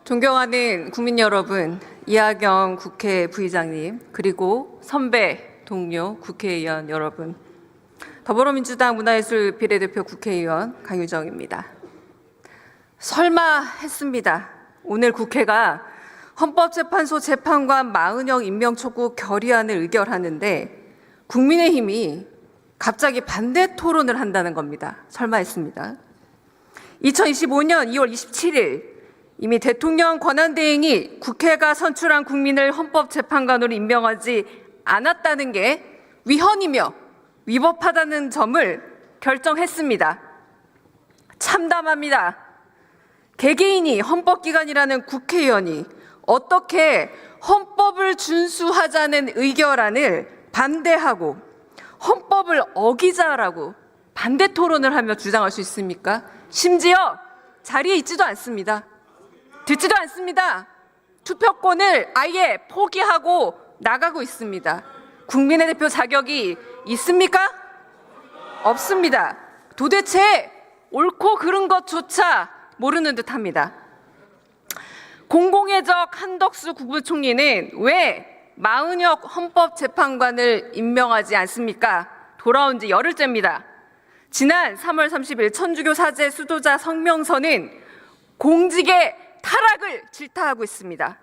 존경하는 국민 여러분, 이하경 국회 부의장님, 그리고 선배 동료 국회의원 여러분, 더불어민주당 문화예술 비례대표 국회의원 강유정입니다. 설마 했습니다. 오늘 국회가 헌법재판소 재판관 마은영 임명 촉구 결의안을 의결하는데 국민의힘이 갑자기 반대 토론을 한다는 겁니다. 설마 했습니다. 2025년 2월 27일 이미 대통령 권한대행이 국회가 선출한 국민을 헌법재판관으로 임명하지 않았다는 게 위헌이며 위법하다는 점을 결정했습니다. 참담합니다. 개개인이 헌법기관이라는 국회의원이 어떻게 헌법을 준수하자는 의결안을 반대하고 헌법을 어기자라고 반대 토론을 하며 주장할 수 있습니까? 심지어 자리에 있지도 않습니다. 듣지도 않습니다. 투표권을 아예 포기하고 나가고 있습니다. 국민의 대표 자격이 있습니까? 없습니다. 도대체 옳고 그른 것조차 모르는 듯합니다. 공공의 적 한덕수 국무총리는 왜 마은영 헌법재판관을 임명하지 않습니까? 돌아온 지 열흘째입니다. 지난 3월 30일 천주교 사제 수도자 성명서는 공직의 타락을 질타하고 있습니다.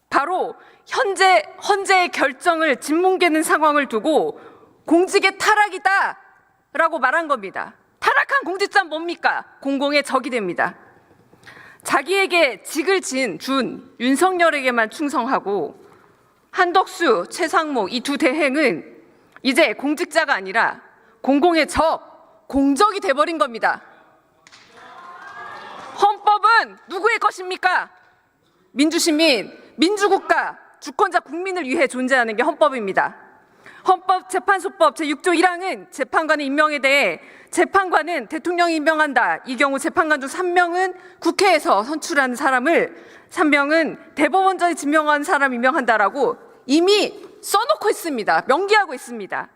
바로 헌재의 결정을 짓뭉개는 상황을 두고 공직의 타락이다 라고 말한 겁니다. 타락한 공직자는 뭡니까? 공공의 적이 됩니다. 자기에게 직을 준 윤석열에게만 충성하고 한덕수, 최상목 이 두 대행은 이제 공직자가 아니라 공공의 적, 공적이 돼버린 겁니다. 헌법은 누구의 것입니까? 민주시민, 민주국가, 주권자 국민을 위해 존재하는 게 헌법입니다. 헌법재판소법 제6조 1항은 재판관의 임명에 대해 재판관은 대통령이 임명한다. 이 경우 재판관 중 3명은 국회에서 선출한 사람을 3명은 대법원장이 지명한 사람 임명한다라고 이미 써놓고 있습니다. 명기하고 있습니다.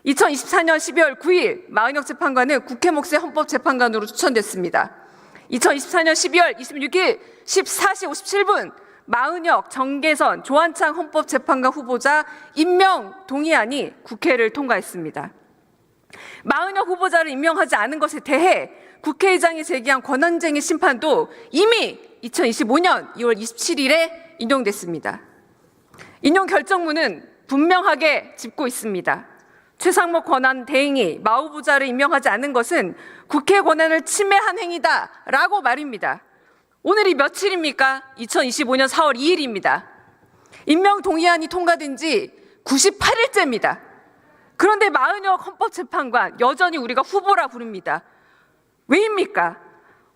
2024년 12월 9일 마은영 재판관은 국회 몫의 헌법재판관으로 추천됐습니다. 2024년 12월 26일 14시 57분 마은영, 정계선, 조한창 헌법재판관 후보자 임명 동의안이 국회를 통과했습니다. 마은영 후보자를 임명하지 않은 것에 대해 국회의장이 제기한 권한쟁의 심판도 이미 2025년 2월 27일에 인용됐습니다. 인용 결정문은 분명하게 짚고 있습니다. 최상목 권한대행이 마 후보자를 임명하지 않은 것은 국회 권한을 침해한 행위다라고 말입니다. 오늘이 며칠입니까? 2025년 4월 2일입니다. 임명 동의안이 통과된 지 98일째입니다. 그런데 마은영 헌법재판관 여전히 우리가 후보라 부릅니다. 왜입니까?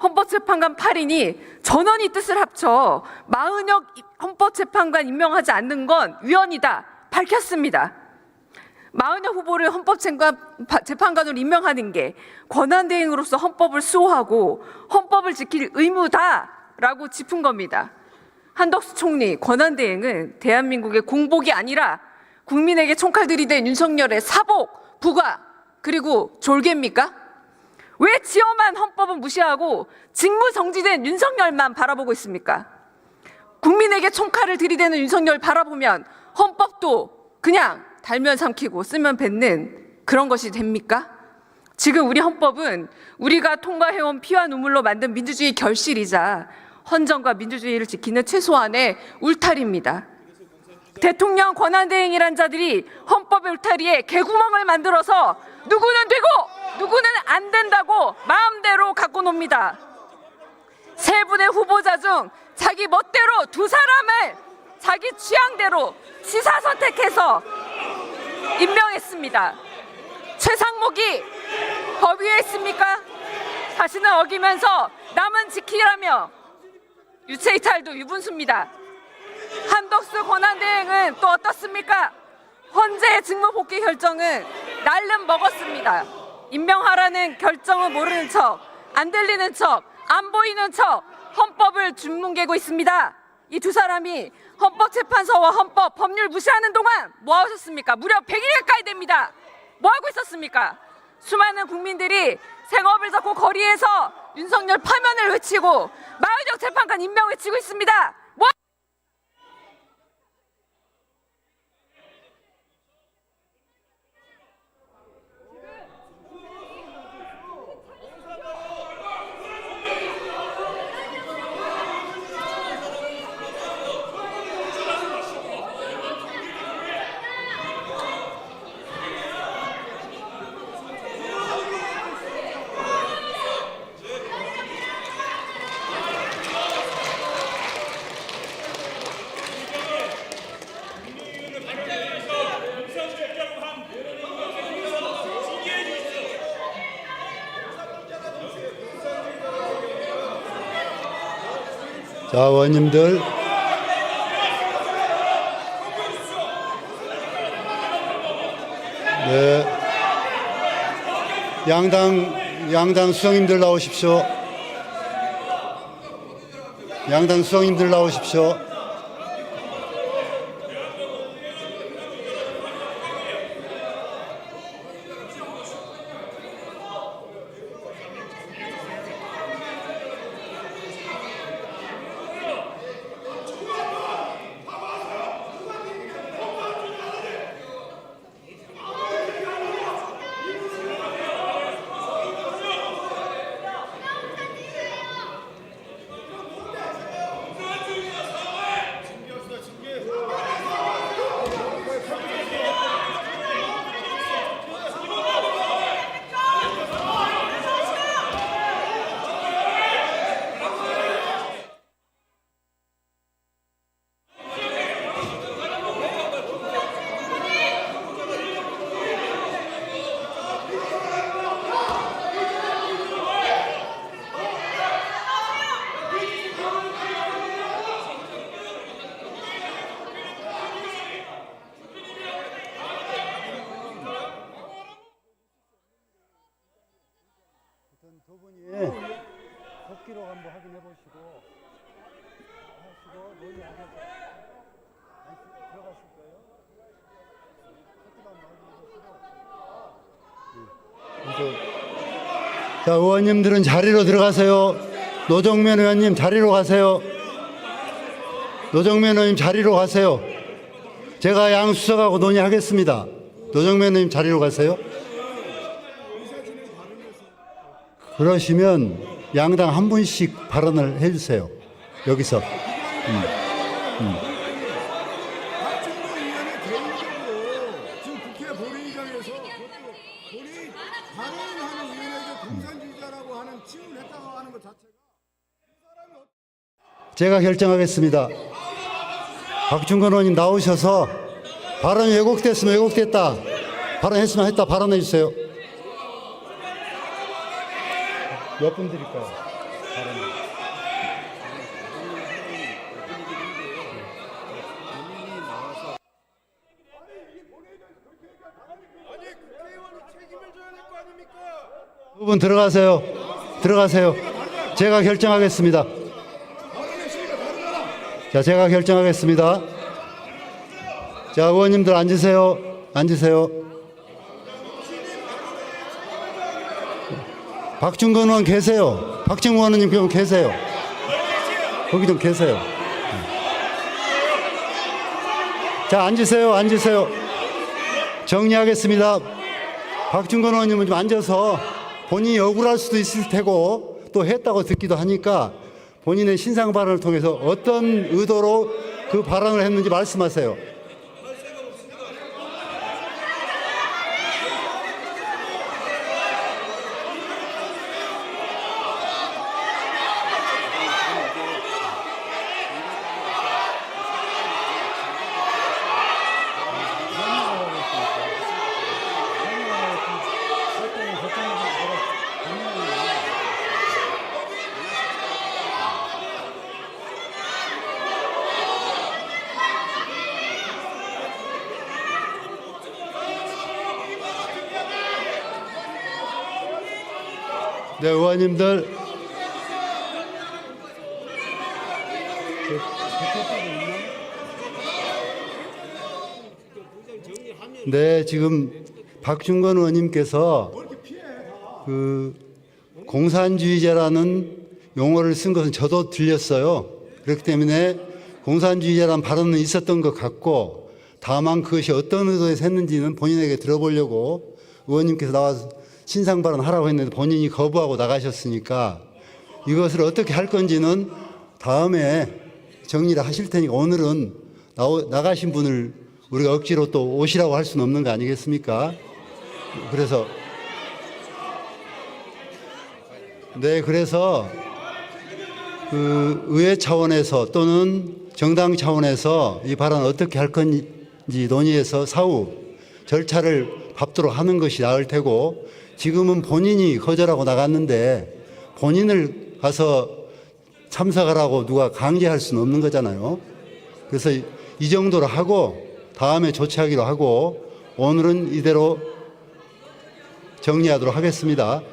헌법재판관 8인이 전원이 뜻을 합쳐 마은영 헌법재판관 임명하지 않는 건 위헌이다 밝혔습니다. 마은영 후보를 헌법재판관으로 임명하는 게 권한대행으로서 헌법을 수호하고 헌법을 지킬 의무다라고 짚은 겁니다. 한덕수 총리 권한대행은 대한민국의 공복이 아니라 국민에게 총칼 들이댄 윤석열의 사복, 부가, 그리고 졸개입니까? 왜 지엄한 헌법은 무시하고 직무정지된 윤석열만 바라보고 있습니까? 국민에게 총칼을 들이대는 윤석열 바라보면 헌법도 그냥 달면 삼키고 쓰면 뱉는 그런 것이 됩니까? 지금 우리 헌법은 우리가 통과해온 피와 눈물로 만든 민주주의 결실이자 헌정과 민주주의를 지키는 최소한의 울타리입니다. 대통령 권한대행이란 자들이 헌법의 울타리에 개구멍을 만들어서 누구는 되고 누구는 안 된다고 마음대로 갖고 놉니다. 세 분의 후보자 중 자기 멋대로 두 사람을 자기 취향대로 시사 선택해서 임명했습니다. 최상목이 법 위에 있습니까? 자신을 어기면서 남은 지키라며 유체이탈도 유분수입니다. 한덕수 권한대행은 또 어떻습니까? 헌재의 직무 복귀 결정은 날름 먹었습니다. 임명하라는 결정은 모르는 척, 안 들리는 척, 안 보이는 척 헌법을 쥐뭉개고 있습니다. 이 두 사람이 헌법재판소와 헌법, 법률 무시하는 동안 뭐 하셨습니까? 무려 100일 가까이 됩니다. 뭐 하고 있었습니까? 수많은 국민들이 생업을 잡고 거리에서 윤석열 파면을 외치고 마의정 재판관 임명 외치고 있습니다. 뭐 자, 의원님들. 네. 양당 수석님들 나오십시오. 양당 수석님들 나오십시오. 두 분이 복귀로 한번 확인해 보시고 하시고 논의하셔서 들어가실 거예요? 자, 의원님들은 자리로 들어가세요. 노정면 의원님 자리로 가세요. 노정면 의원님 자리로 가세요. 제가 양 수석하고 논의하겠습니다. 노정면 의원님 자리로 가세요. 그러시면 양당 한 분씩 발언을 해주세요. 여기서. 박준근 의원이 개인적으로 지금 국회 본회의장에서 본인이 발언하는 의원에게 공산주의자라고 하는 칭을 했다고 하는 것 자체가 제가 결정하겠습니다. 박준근 의원님 나오셔서 발언이 왜곡됐으면 왜곡됐다, 발언했으면 했다, 발언해 주세요. 몇 분 드릴까요? 두 분 들어가세요. 들어가세요. 제가 결정하겠습니다. 자, 제가 결정하겠습니다. 자, 의원님들 앉으세요. 앉으세요. 박준근 의원 계세요. 박정우 의원님 좀 계세요. 거기 좀 계세요. 자, 앉으세요. 앉으세요. 정리하겠습니다. 박준근 의원님은 좀 앉아서 본인이 억울할 수도 있을 테고 또 했다고 듣기도 하니까 본인의 신상 발언을 통해서 어떤 의도로 그 발언을 했는지 말씀하세요. 네, 의원님들. 네, 지금 박준건 의원님께서 그 공산주의자라는 용어를 쓴 것은 저도 들렸어요. 그렇기 때문에 공산주의자란 발언은 있었던 것 같고, 다만 그것이 어떤 의도에서 했는지는 본인에게 들어보려고 의원님께서 나와서 신상 발언하라고 했는데 본인이 거부하고 나가셨으니까 이것을 어떻게 할 건지는 다음에 정리를 하실 테니까 오늘은 나가신 분을 우리가 억지로 또 오시라고 할 수는 없는 거 아니겠습니까? 그래서 그래서 그 의회 차원에서 또는 정당 차원에서 이 발언 어떻게 할 건지 논의해서 사후 절차를 밟도록 하는 것이 나을 테고, 지금은 본인이 거절하고 나갔는데 본인을 가서 참석하라고 누가 강제할 수는 없는 거잖아요. 그래서 이 정도로 하고 다음에 조치하기로 하고 오늘은 이대로 정리하도록 하겠습니다.